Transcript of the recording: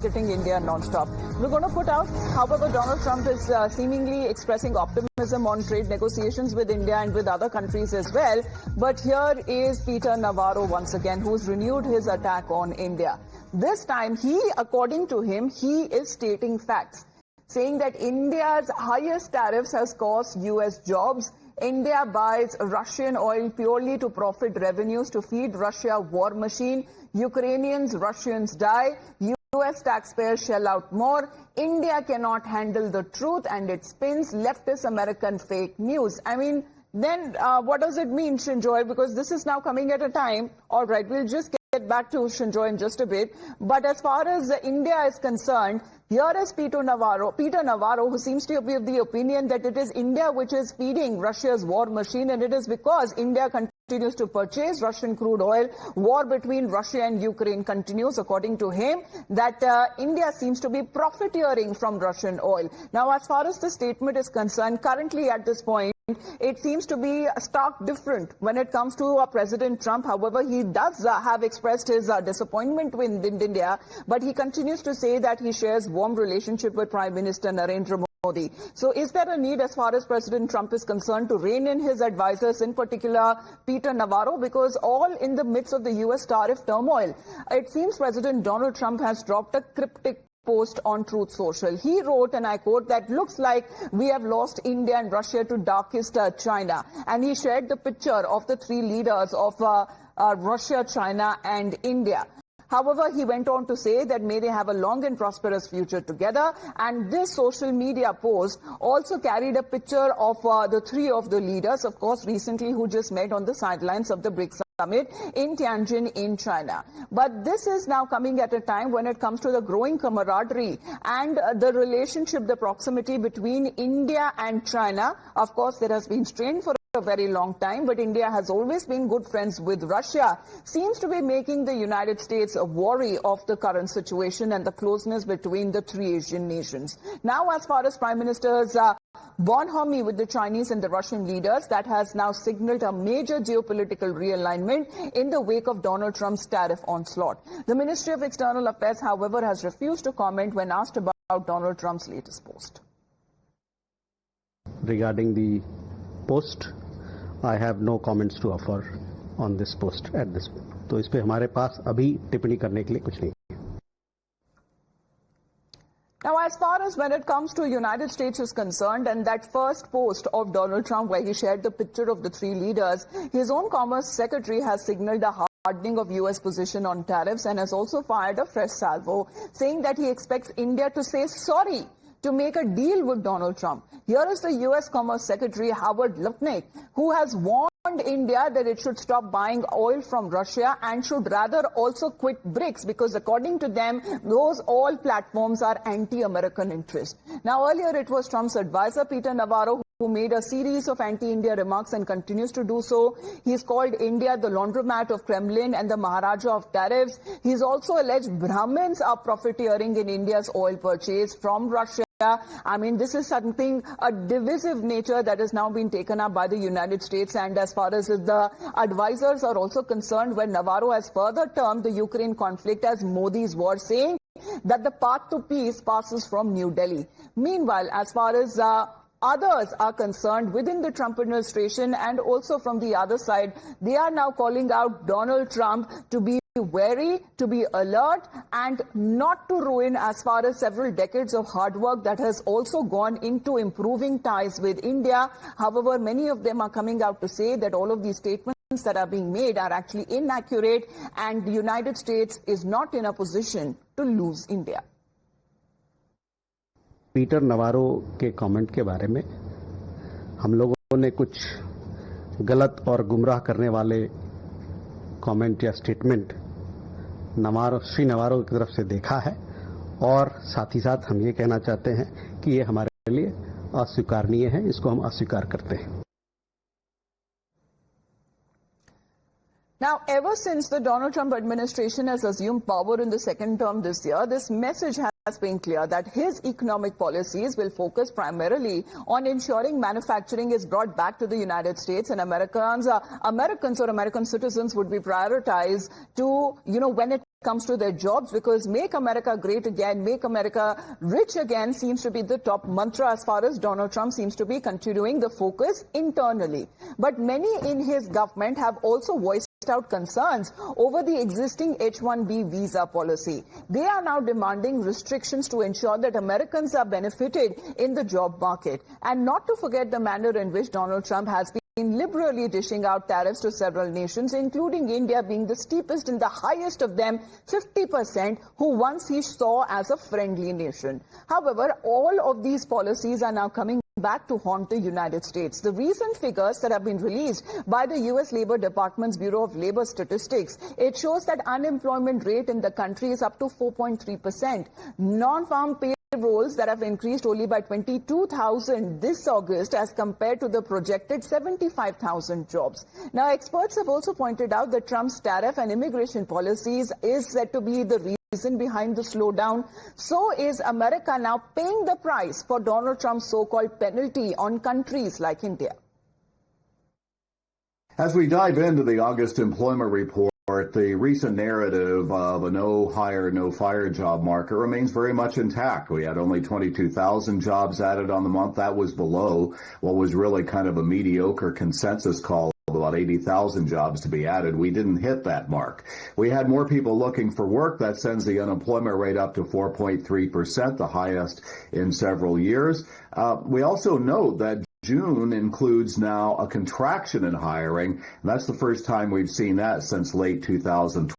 targeting India non-stop. We're going to put out, however, Donald Trump is seemingly expressing optimism on trade negotiations with India and with other countries as well. But here is Peter Navarro once again, who's renewed his attack on India. This time, according to him, he is stating facts, saying that India's highest tariffs has cost U.S. jobs. India buys Russian oil purely to profit revenues to feed Russia war machine. Ukrainians, Russians die. U.S. taxpayers shell out more. India cannot handle the truth and it spins leftist American fake news. I mean, then what does it mean, Shinjoy? Because this is now coming at a time. All right, we'll just get back to Shinjoy in just a bit. But as far as India is concerned, here is Peter Navarro, who seems to be of the opinion that it is India which is feeding Russia's war machine, and it is because India continues to purchase Russian crude oil. War between Russia and Ukraine continues, according to him, that India seems to be profiteering from Russian oil. Now, as far as the statement is concerned, currently at this point, it seems to be stark different when it comes to President Trump. However, he does have expressed his disappointment with India, but he continues to say that he shares warm relationship with Prime Minister Narendra Modi. So is there a need, as far as President Trump is concerned, to rein in his advisors, in particular Peter Navarro, because all in the midst of the U.S. tariff turmoil, it seems President Donald Trump has dropped a cryptic post on Truth Social. He wrote, and I quote, that looks like we have lost India and Russia to darkest China. And he shared the picture of the three leaders of Russia, China and India. However, he went on to say that may they have a long and prosperous future together. And this social media post also carried a picture of the three of the leaders, of course, recently who just met on the sidelines of the BRICS Summit in Tianjin in China. But this is now coming at a time when it comes to the growing camaraderie and the relationship, the proximity between India and China. Of course, there has been strain for a very long time, but India has always been good friends with Russia, seems to be making the United States worry of the current situation and the closeness between the three Asian nations. Now, as far as Prime Minister's bonhomie with the Chinese and the Russian leaders, that has now signaled a major geopolitical realignment in the wake of Donald Trump's tariff onslaught. The Ministry of External Affairs, however, has refused to comment when asked about Donald Trump's latest post. Regarding the post, I have no comments to offer on this post at this point. तो इस पे हमारे पास अभी टिप्पणी करने के लिए कुछ नहीं. Now, as far as when it comes to United States is concerned, and that first post of Donald Trump where he shared the picture of the three leaders, his own Commerce Secretary has signaled a hardening of U.S. position on tariffs and has also fired a fresh salvo, saying that he expects India to say sorry to make a deal with Donald Trump. Here is the U.S. Commerce Secretary Howard Lutnick, who has warned India that it should stop buying oil from Russia and should rather also quit BRICS, because according to them, those all platforms are anti-American interest. Now, earlier it was Trump's advisor, Peter Navarro, who made a series of anti-India remarks and continues to do so. He's called India the laundromat of Kremlin and the Maharaja of tariffs. He's also alleged Brahmins are profiteering in India's oil purchase from Russia. I mean, this is something, a divisive nature that has now been taken up by the United States. And as far as the advisors are also concerned, when Navarro has further termed the Ukraine conflict as Modi's war, saying that the path to peace passes from New Delhi. Meanwhile, as far as others are concerned within the Trump administration and also from the other side, they are now calling out Donald Trump to be wary, to be alert, and not to ruin as far as several decades of hard work that has also gone into improving ties with India. However, many of them are coming out to say that all of these statements that are being made are actually inaccurate, and the United States is not in a position to lose India. Peter Navarro के comment के बारे में हम लोगों ने कुछ गलत और गुमराह करने वाले कमेंट या स्टेटमेंट श्री नवारो की तरफ से देखा है, और साथ ही साथ हम ये कहना चाहते हैं कि ये हमारे लिए अस्वीकारनीय है, इसको हम अस्वीकार करते हैं. Now, ever since the Donald Trump administration has assumed power in the second term this year, this message has has been clear that his economic policies will focus primarily on ensuring manufacturing is brought back to the United States, and Americans or American citizens would be prioritized to, when it comes to their jobs, because make America great again, make America rich again seems to be the top mantra as far as Donald Trump seems to be continuing the focus internally. But many in his government have also voiced out concerns over the existing H-1B visa policy. They are now demanding restrictions to ensure that Americans are benefited in the job market. And not to forget the manner in which Donald Trump has been liberally dishing out tariffs to several nations, including India being the steepest and the highest of them, 50%, who once he saw as a friendly nation. However, all of these policies are now coming back to haunt the United States. The recent figures that have been released by the U.S. Labor Department's Bureau of Labor Statistics, it shows that unemployment rate in the country is up to 4.3%. Non-farm payrolls that have increased only by 22,000 this August as compared to the projected 75,000 jobs. Now, experts have also pointed out that Trump's tariff and immigration policies is said to be the reason behind the slowdown. So is America now paying the price for Donald Trump's so-called penalty on countries like India? As we dive into the August employment report, the recent narrative of a no hire, no fire job market remains very much intact. We had only 22,000 jobs added on the month. That was below what was really kind of a mediocre consensus call of about 80,000 jobs to be added. We didn't hit that mark. We had more people looking for work. That sends the unemployment rate up to 4.3%, the highest in several years. We also note that June includes now a contraction in hiring. And that's the first time we've seen that since late 2012.